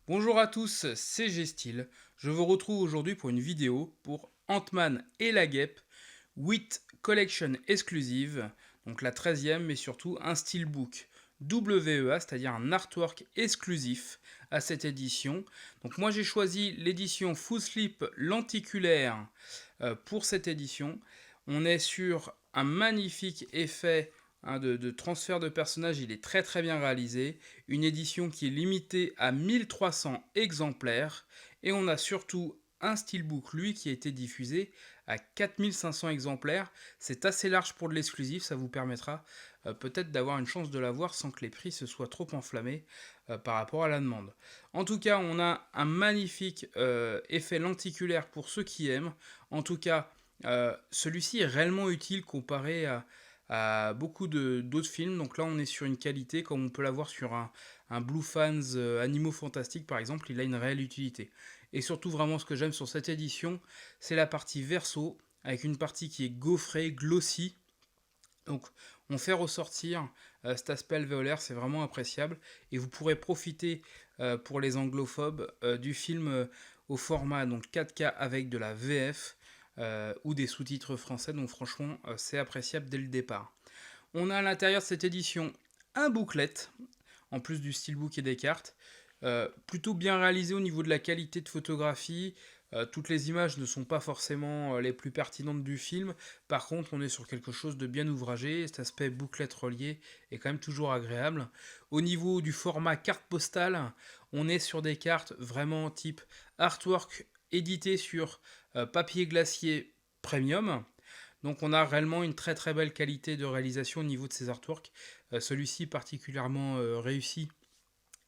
Bonjour à tous, c'est Gestil. Je vous retrouve aujourd'hui pour une vidéo pour Ant-Man et la Guêpe 8 Collection exclusive, donc la 13e, mais surtout un steelbook WEA, c'est-à-dire un artwork exclusif à cette édition. Donc moi j'ai choisi l'édition Full Slip lenticulaire pour cette édition. On est sur un magnifique effet de transfert de personnages, il est très très bien réalisé. Une édition qui est limitée à 1300 exemplaires. Et on a surtout un steelbook, lui, qui a été diffusé à 4500 exemplaires. C'est assez large pour de l'exclusif, ça vous permettra peut-être d'avoir une chance de l'avoir sans que les prix se soient trop enflammés par rapport à la demande. En tout cas, on a un magnifique effet lenticulaire pour ceux qui aiment. En tout cas, celui-ci est réellement utile comparé à beaucoup d'autres films. Donc là, on est sur une qualité comme on peut l'avoir sur un Blue Fans Animaux Fantastiques par exemple. Il a une réelle utilité. Et surtout, vraiment, ce que j'aime sur cette édition, c'est la partie verso avec une partie qui est gaufrée, glossy. Donc, on fait ressortir cet aspect alvéolaire, c'est vraiment appréciable. Et vous pourrez profiter, pour les anglophobes, du film au format donc 4K avec de la VF ou des sous-titres français. Donc, franchement, c'est appréciable dès le départ. On a à l'intérieur de cette édition un booklet, en plus du steelbook et des cartes. Plutôt bien réalisé au niveau de la qualité de photographie. Toutes les images ne sont pas forcément les plus pertinentes du film. Par contre, on est sur quelque chose de bien ouvragé. Cet aspect booklet relié est quand même toujours agréable. Au niveau du format carte postale, on est sur des cartes vraiment type artwork édité sur papier glacier premium. Donc on a réellement une très très belle qualité de réalisation au niveau de ces artworks. Celui-ci particulièrement réussi,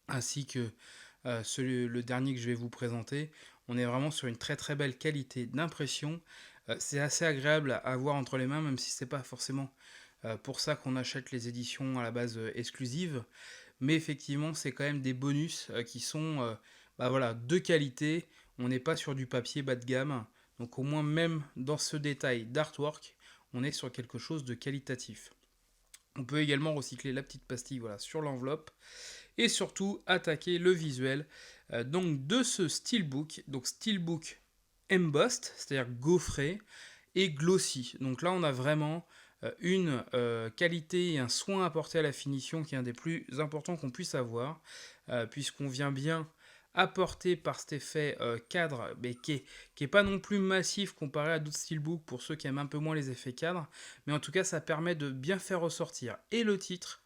ainsi que le dernier que je vais vous présenter. On est vraiment sur une très très belle qualité d'impression. C'est assez agréable à avoir entre les mains, même si c'est pas forcément pour ça qu'on achète les éditions à la base exclusives. Mais effectivement, c'est quand même des bonus qui sont bah voilà, de qualité. On n'est pas sur du papier bas de gamme. Donc au moins même dans ce détail d'artwork, on est sur quelque chose de qualitatif. On peut également recycler la petite pastille voilà, sur l'enveloppe et surtout attaquer le visuel donc de ce steelbook. Donc steelbook embossed, c'est-à-dire gaufré et glossy. Donc là on a vraiment une qualité et un soin apporté à la finition qui est un des plus importants qu'on puisse avoir, puisqu'on vient bien apporter par cet effet cadre, mais qui est pas non plus massif comparé à d'autres steelbooks pour ceux qui aiment un peu moins les effets cadres, mais en tout cas ça permet de bien faire ressortir et le titre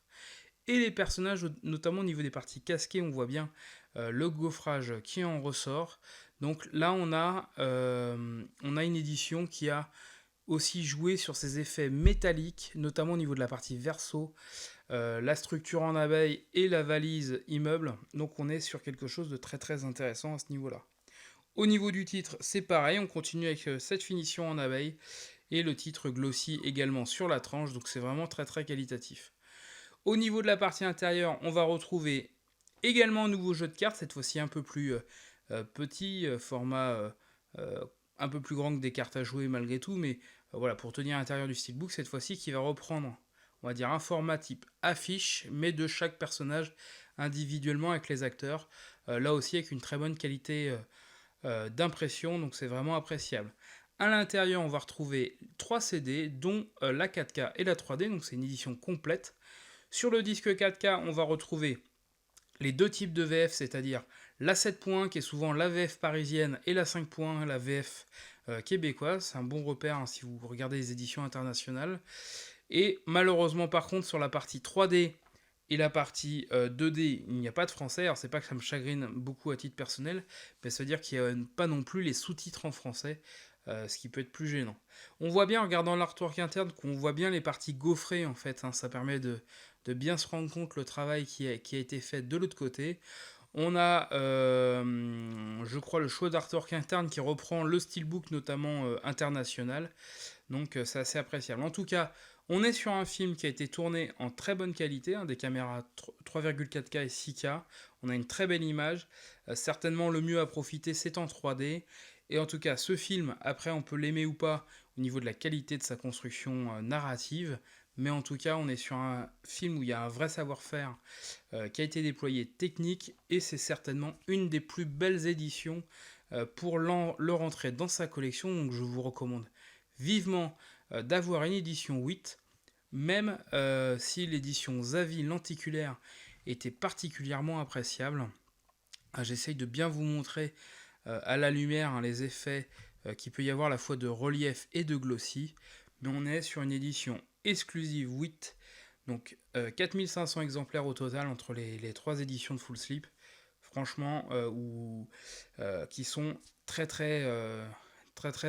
et les personnages, notamment au niveau des parties casquées, on voit bien le gaufrage qui en ressort. Donc là, on a une édition qui a aussi joué sur ces effets métalliques, notamment au niveau de la partie verso, la structure en abeille et la valise immeuble. Donc on est sur quelque chose de très très intéressant à ce niveau-là. Au niveau du titre, c'est pareil, on continue avec cette finition en abeille et le titre glossy également sur la tranche, donc c'est vraiment très très qualitatif. Au niveau de la partie intérieure, on va retrouver également un nouveau jeu de cartes, cette fois-ci un peu plus petit, format un peu plus grand que des cartes à jouer malgré tout, mais voilà, pour tenir à l'intérieur du steelbook, cette fois-ci qui va reprendre, on va dire, un format type affiche, mais de chaque personnage individuellement avec les acteurs, là aussi avec une très bonne qualité d'impression, donc c'est vraiment appréciable. À l'intérieur, on va retrouver 3 CD, dont la 4K et la 3D, donc c'est une édition complète. Sur le disque 4K, on va retrouver les deux types de VF, c'est-à-dire la 7 points qui est souvent la VF parisienne et la 5 points, la VF québécoise. C'est un bon repère hein, si vous regardez les éditions internationales. Et malheureusement par contre sur la partie 3D et la partie 2D, il n'y a pas de français. Alors c'est pas que ça me chagrine beaucoup à titre personnel, mais ça veut dire qu'il n'y a pas non plus les sous-titres en français. Ce qui peut être plus gênant. On voit bien en regardant l'artwork interne qu'on voit bien les parties gaufrées en fait, hein, ça permet de bien se rendre compte le travail qui a été fait de l'autre côté. On a, je crois, le choix d'artwork interne qui reprend le steelbook notamment international, donc c'est assez appréciable. En tout cas, on est sur un film qui a été tourné en très bonne qualité, hein, des caméras 3,4K et 6K. On a une très belle image. Certainement le mieux à profiter, c'est en 3D. Et en tout cas, ce film, après, on peut l'aimer ou pas au niveau de la qualité de sa construction narrative, mais en tout cas, on est sur un film où il y a un vrai savoir-faire qui a été déployé technique, et c'est certainement une des plus belles éditions pour le rentrer dans sa collection, donc je vous recommande vivement d'avoir une édition 8, même si l'édition Zavi lenticulaire était particulièrement appréciable. J'essaye de bien vous montrer à la lumière hein, les effets qu'il peut y avoir à la fois de relief et de glossy, mais on est sur une édition exclusive 8, donc 4500 exemplaires au total entre les 3 éditions de Full Sleep, franchement, qui sont très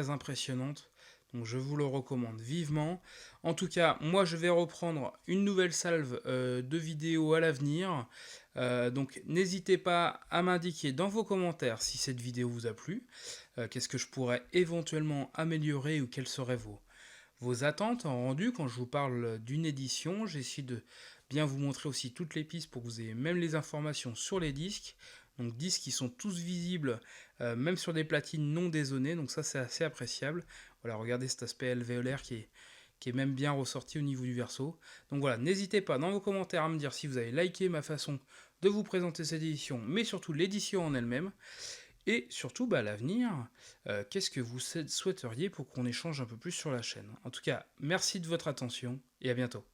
impressionnantes. Donc je vous le recommande vivement. En tout cas, moi je vais reprendre une nouvelle salve de vidéos à l'avenir. Donc n'hésitez pas à m'indiquer dans vos commentaires si cette vidéo vous a plu. Qu'est-ce que je pourrais éventuellement améliorer ou quelles seraient vos attentes en rendu quand je vous parle d'une édition. J'essaie de bien vous montrer aussi toutes les pistes pour que vous ayez même les informations sur les disques. Donc disques qui sont tous visibles, même sur des platines non dézonées, donc ça c'est assez appréciable. Voilà, regardez cet aspect alvéolaire qui est même bien ressorti au niveau du verso. Donc voilà, n'hésitez pas dans vos commentaires à me dire si vous avez liké ma façon de vous présenter cette édition, mais surtout l'édition en elle-même. Et surtout, à l'avenir, qu'est-ce que vous souhaiteriez pour qu'on échange un peu plus sur la chaîne. En tout cas, merci de votre attention et à bientôt.